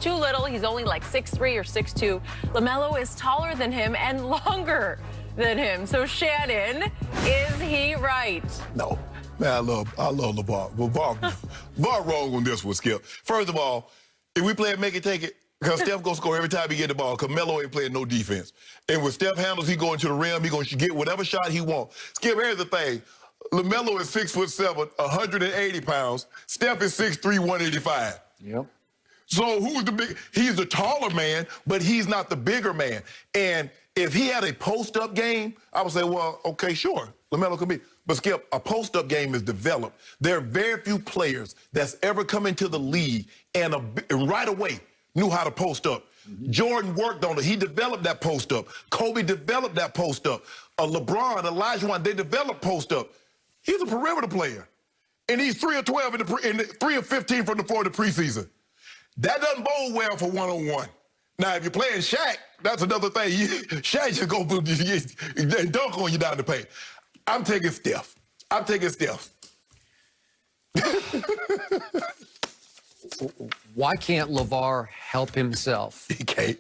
too little. He's only like 6'3" or 6'2". Lamelo is taller than him and longer than him. So, Shannon, is he right? No. Man, I love Lavar. Lavar wrong on this one, Skip. First of all, if we play it, make it, take it, because Steph going to score every time he get the ball, because Melo ain't playing no defense. And when Steph handles, he going to the rim, he going to get whatever shot he wants. Skip, here's the thing. Lamelo is 6'7", 180 pounds. Steph is 6'3", 185. Yep. So who's the big? He's the taller man, but he's not the bigger man. And if he had a post-up game, I would say, well, okay, sure, Lamelo could be. But Skip, a post-up game is developed. There are very few players that's ever come into the league and right away knew how to post up. Jordan worked on it. He developed that post-up. Kobe developed that post-up. LeBron, Elijah, they developed post-up. He's a perimeter player. And he's 3 of 12 in 3 of 15 from the floor in the preseason. That doesn't bode well for one-on-one. Now, if you're playing Shaq, that's another thing. Shaq just go and dunk on you down the paint. I'm taking Steph. I'm taking Steph. Why can't Lavar help himself? He can't.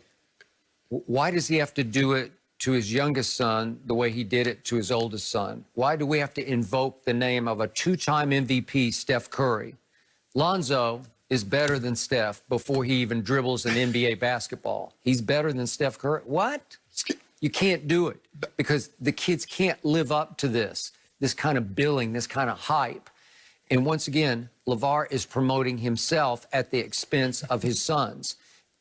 Why does he have to do it to his youngest son the way he did it to his oldest son? Why do we have to invoke the name of a two-time MVP, Steph Curry? Lonzo is better than Steph before he even dribbles an NBA basketball. He's better than Steph Curry. What? You can't do it because the kids can't live up to this kind of billing, this kind of hype. And once again, Lavar is promoting himself at the expense of his sons.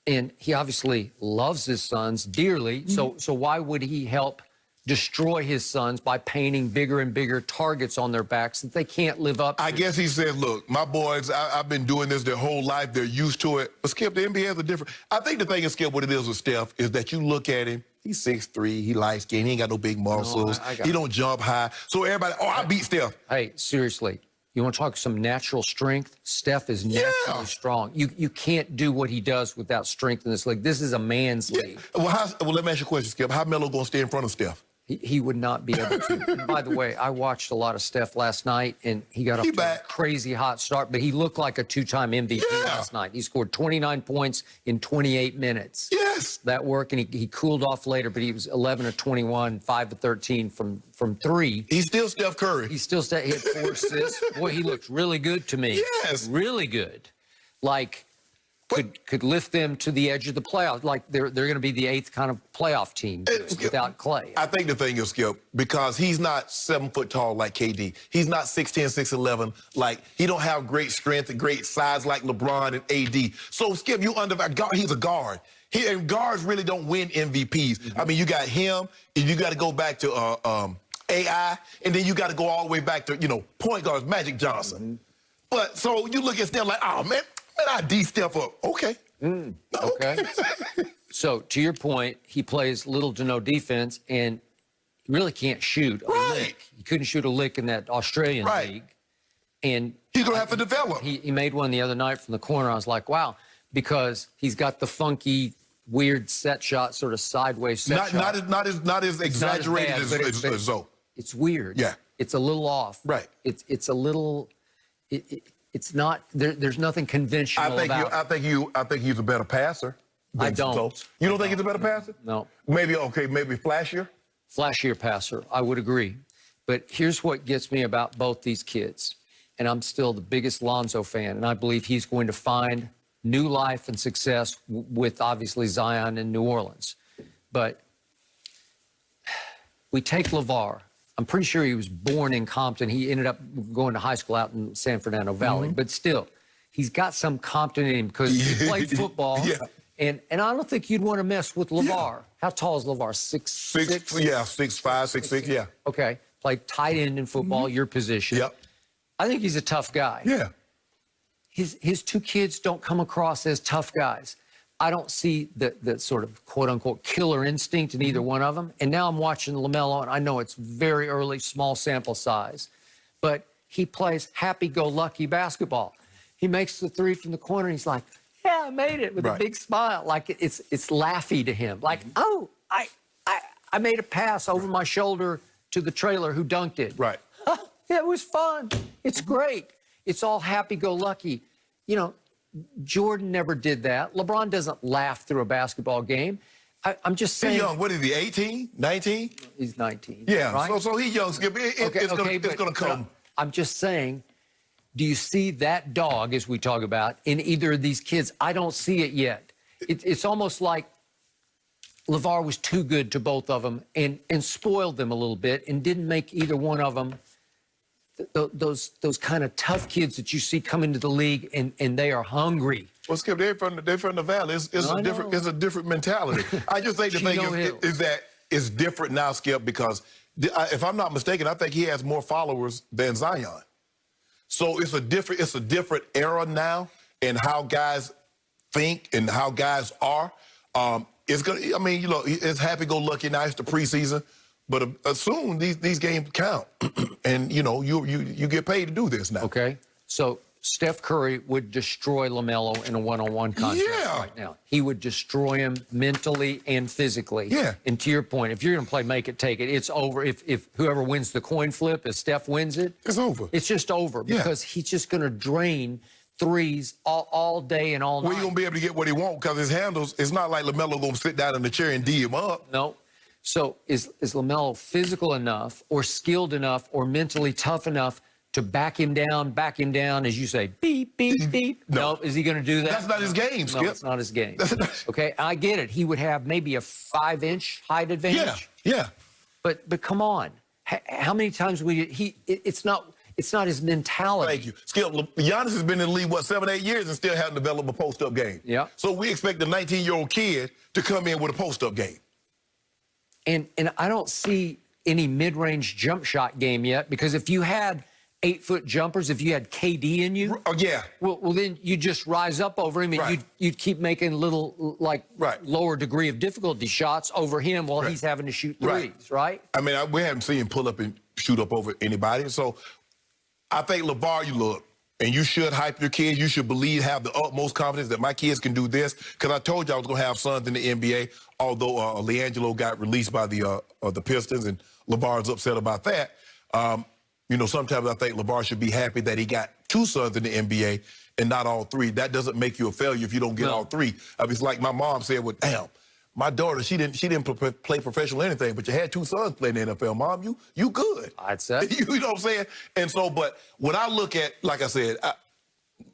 And he obviously loves his sons dearly. So why would he help destroy his sons by painting bigger and bigger targets on their backs that they can't live up to? I guess he said, look, my boys, I've been doing this their whole life. They're used to it. But, Skip, the NBA has a different... I think the thing is, Skip, what it is with Steph is that you look at him, he's 6'3", he light skinned, he ain't got no big muscles, he don't jump high. So everybody, I beat Steph. Hey, seriously, you want to talk some natural strength? Steph is naturally strong. You can't do what he does without strength in this league. This is a man's league. Well, let me ask you a question, Skip. How Melo going to stay in front of Steph? He would not be able to. And by the way, I watched a lot of Steph last night, and he got off to a crazy hot start, but he looked like a two-time MVP last night. He scored 29 points in 28 minutes. Yes. That worked, and he cooled off later, but he was 11 of 21, 5 of 13 from three. He's still Steph Curry. He had 4 assists. Boy, he looked really good to me. Yes. Really good. Like, could lift them to the edge of the playoffs. Like they're going to be the 8th kind of playoff team without Clay. I think the thing is, Skip, because he's not 7 foot tall like KD. He's not 6'10", 6'11". Like, he don't have great strength and great size like LeBron and AD. So, Skip, he's a guard. And guards really don't win MVPs. I mean, you got him, and you got to go back to AI, and then you got to go all the way back to, point guards, Magic Johnson. But, so you look at Steph like, oh, man, I D Steph up. Okay. Okay. So, to your point, he plays little to no defense and really can't shoot a lick. He couldn't shoot a lick in that Australian league. And he's going to have to develop. He made one the other night from the corner. I was like, wow, because he's got the funky, weird set shot, sort of sideways set shot. Not as exaggerated as Zoe. It's weird. Yeah. It's a little off. Right. It's a little... It's not. There's nothing conventional about. I think he's a better passer. I don't. You don't think he's a better passer? No. Maybe flashier. Flashier passer. I would agree. But here's what gets me about both these kids, and I'm still the biggest Lonzo fan, and I believe he's going to find new life and success with obviously Zion in New Orleans. But we take Lavar. I'm pretty sure he was born in Compton. He ended up going to high school out in San Fernando Valley. But still, he's got some Compton in him because he played football. And I don't think you'd want to mess with Lavar. How tall is Lavar? 6'6"? Yeah, 6'5", 6'6", yeah. Okay. Played tight end in football, your position. Yep. I think he's a tough guy. Yeah. His 2 kids don't come across as tough guys. I don't see the sort of quote-unquote killer instinct in either one of them. And now I'm watching Lamelo, and I know it's very early, small sample size. But he plays happy-go-lucky basketball. He makes the 3 from the corner, and he's like, yeah, I made it, with a big smile. Like it's laughy to him. Like, oh, I made a pass over my shoulder to the trailer who dunked it. Right. Yeah, it was fun. It's great. It's all happy-go-lucky. Jordan never did that. LeBron doesn't laugh through a basketball game. I'm just saying. He's young. What is he, 18, 19? He's 19. Yeah, right? so he's young, Skip. It's going to come. I'm just saying, do you see that dog, as we talk about, in either of these kids? I don't see it yet. It's almost like Lavar was too good to both of them and spoiled them a little bit and didn't make either one of them those kind of tough kids that you see come into the league and they are hungry. Well, Skip, they're from the Valley. It's a different mentality. I just think the thing is that it's different now, Skip, because if I'm not mistaken, I think he has more followers than Zion. So it's a different era now in how guys think and how guys are. It's gonna. I mean, it's happy-go-lucky now. It's the preseason, but soon these games count, and you get paid to do this now. Okay, so Steph Curry would destroy Lamelo in a one-on-one contest right now. He would destroy him mentally and physically. Yeah. And to your point, if you're going to play make it, take it, it's over. If whoever wins the coin flip, if Steph wins it, it's over. It's just over because he's just going to drain threes all day and all night. Well, he's going to be able to get what he wants because his handles, it's not like LaMelo going to sit down in the chair and D him up. No. So is LaMelo physical enough or skilled enough or mentally tough enough to back him down, as you say, beep, beep, beep? No. Is he going to do that? That's not his game, Skip. No, it's not his game. Okay, I get it. He would have maybe a 5-inch height advantage. Yeah. But come on. How many times it's not his mentality. Thank you. Skip, Giannis has been in the league, 7, 8 years and still hasn't developed a post-up game. Yeah. So we expect a 19-year-old kid to come in with a post-up game. And I don't see any mid-range jump shot game yet, because if you had 8-foot jumpers, if you had KD in you, yeah. Well, then you just rise up over him and you'd keep making little lower degree of difficulty shots over him while he's having to shoot threes, right? I mean, we haven't seen him pull up and shoot up over anybody. So I think LaVar, you look, and you should hype your kids. You should have the utmost confidence that my kids can do this. Because I told you I was going to have sons in the NBA, although LiAngelo got released by the Pistons, and LaVar's upset about that. Sometimes I think LaVar should be happy that he got 2 sons in the NBA and not all 3. That doesn't make you a failure if you don't get all 3. It's like my mom said, well, damn, my daughter, she didn't play professional or anything, but you had 2 sons playing in the NFL. Mom, you good. I'd say. You know what I'm saying? And so, but when I look at, like I said,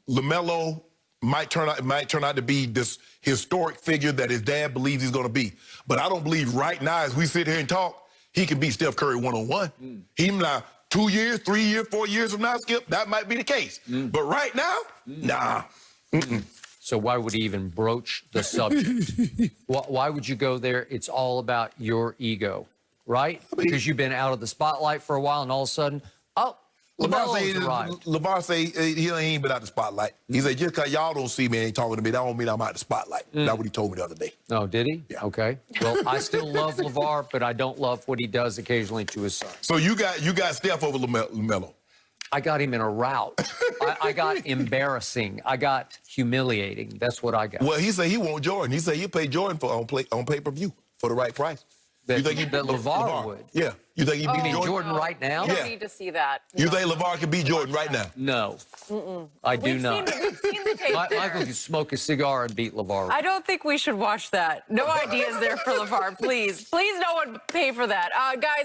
LaMelo might turn out to be this historic figure that his dad believes he's going to be. But I don't believe right now, as we sit here and talk, he can beat Steph Curry one-on-one. He now 2 years, 3 years, 4 years from now, Skip, that might be the case. But right now, nah. So why would he even broach the subject? Why would you go there? It's all about your ego, right? Because you've been out of the spotlight for a while, and all of a sudden, LaVar say he ain't been out the spotlight. He said, just because y'all don't see me and ain't talking to me, that don't mean I'm out the spotlight. That's what he told me the other day. Oh, did he? Yeah. Okay. Well, I still love LaVar, but I don't love what he does occasionally to his son. So you got Steph over LaMelo. I got him in a rout. I got embarrassing. I got humiliating. That's what I got. Well, he said he want Jordan. He said he'll pay Jordan on pay-per-view for the right price. That LaVar would. Yeah. You think he beat Jordan right now? I don't need to see that. You think LaVar can beat Jordan right now? No. I do not. We've seen the tape. Michael can smoke a cigar and beat LaVar. I don't think we should watch that. No ideas there for LaVar, please. Please, no one pay for that. Guys,